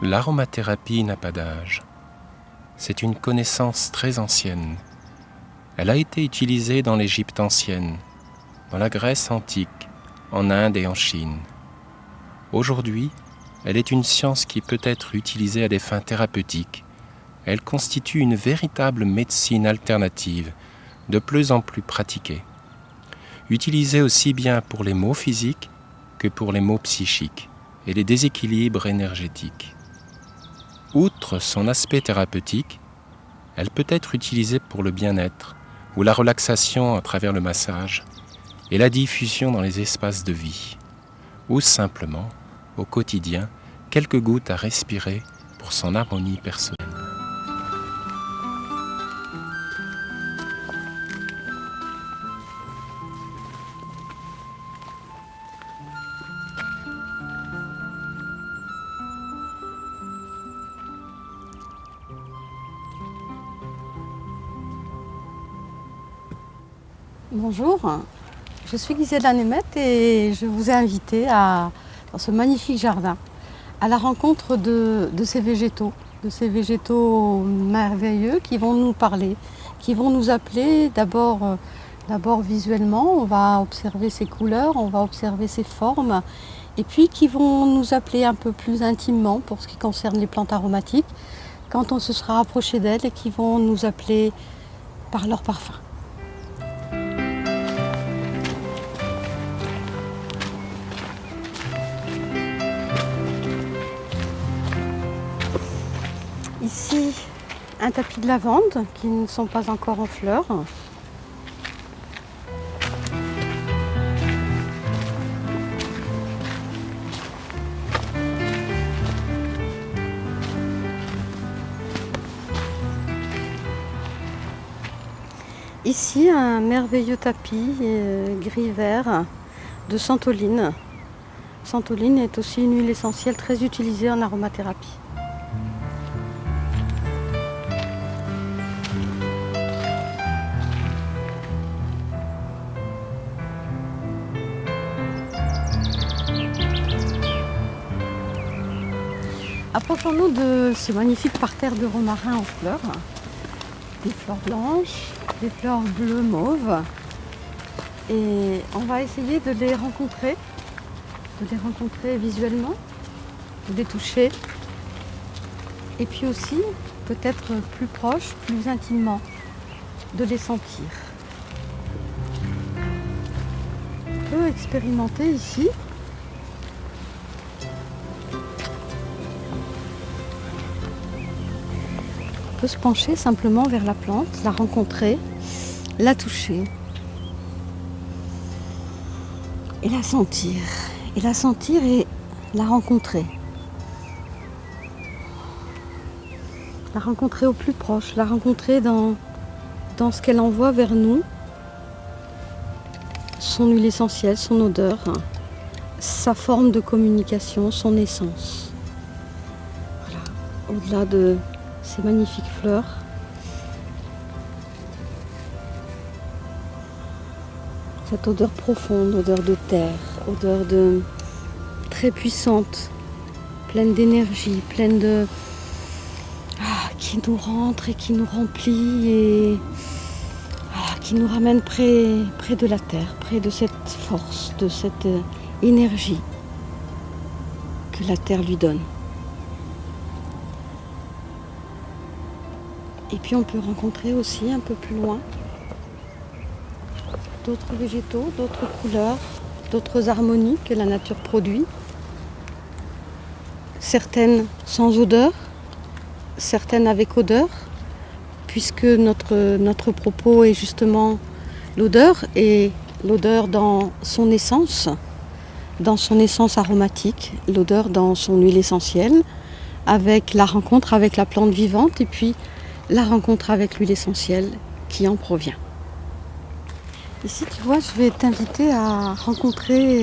L'aromathérapie n'a pas d'âge. C'est une connaissance très ancienne. Elle a été utilisée dans l'Égypte ancienne, dans la Grèce antique, en Inde et en Chine. Aujourd'hui, elle est une science qui peut être utilisée à des fins thérapeutiques. Elle constitue une véritable médecine alternative, de plus en plus pratiquée. Utilisée aussi bien pour les maux physiques que pour les maux psychiques et les déséquilibres énergétiques. Outre son aspect thérapeutique, elle peut être utilisée pour le bien-être ou la relaxation à travers le massage et la diffusion dans les espaces de vie, ou simplement, au quotidien, quelques gouttes à respirer pour son harmonie personnelle. Bonjour, je suis Gisèle Anémette et je vous ai invité dans ce magnifique jardin à la rencontre de ces végétaux merveilleux qui vont nous parler, qui vont nous appeler d'abord visuellement. On va observer ces couleurs, on va observer ces formes et puis qui vont nous appeler un peu plus intimement pour ce qui concerne les plantes aromatiques quand on se sera approché d'elles et qui vont nous appeler par leur parfum. Ici, un tapis de lavande qui ne sont pas encore en fleurs. Ici, un merveilleux tapis gris-vert de santoline. Santoline est aussi une huile essentielle très utilisée en aromathérapie. Approchons-nous de ce magnifique parterre de romarin en fleurs. Des fleurs blanches, des fleurs bleues mauves. Et on va essayer de les rencontrer visuellement, de les toucher. Et puis aussi, peut-être plus proche, plus intimement, de les sentir. On peut expérimenter ici. On peut se pencher simplement vers la plante, la rencontrer, la toucher et la sentir. Et la rencontrer. La rencontrer au plus proche, la rencontrer dans ce qu'elle envoie vers nous, son huile essentielle, son odeur, sa forme de communication, son essence. Voilà. Au-delà de ces magnifiques fleurs. Cette odeur profonde, odeur de terre, odeur très puissante, pleine d'énergie, pleine de... qui nous rentre et qui nous remplit et qui nous ramène près de la terre, près de cette force, de cette énergie que la terre lui donne. Et puis on peut rencontrer aussi un peu plus loin d'autres végétaux, d'autres couleurs, d'autres harmonies que la nature produit. Certaines sans odeur, certaines avec odeur, puisque notre propos est justement l'odeur, et l'odeur dans son essence aromatique, l'odeur dans son huile essentielle, avec la rencontre avec la plante vivante et puis la rencontre avec l'huile essentielle qui en provient. Ici, tu vois, je vais t'inviter à rencontrer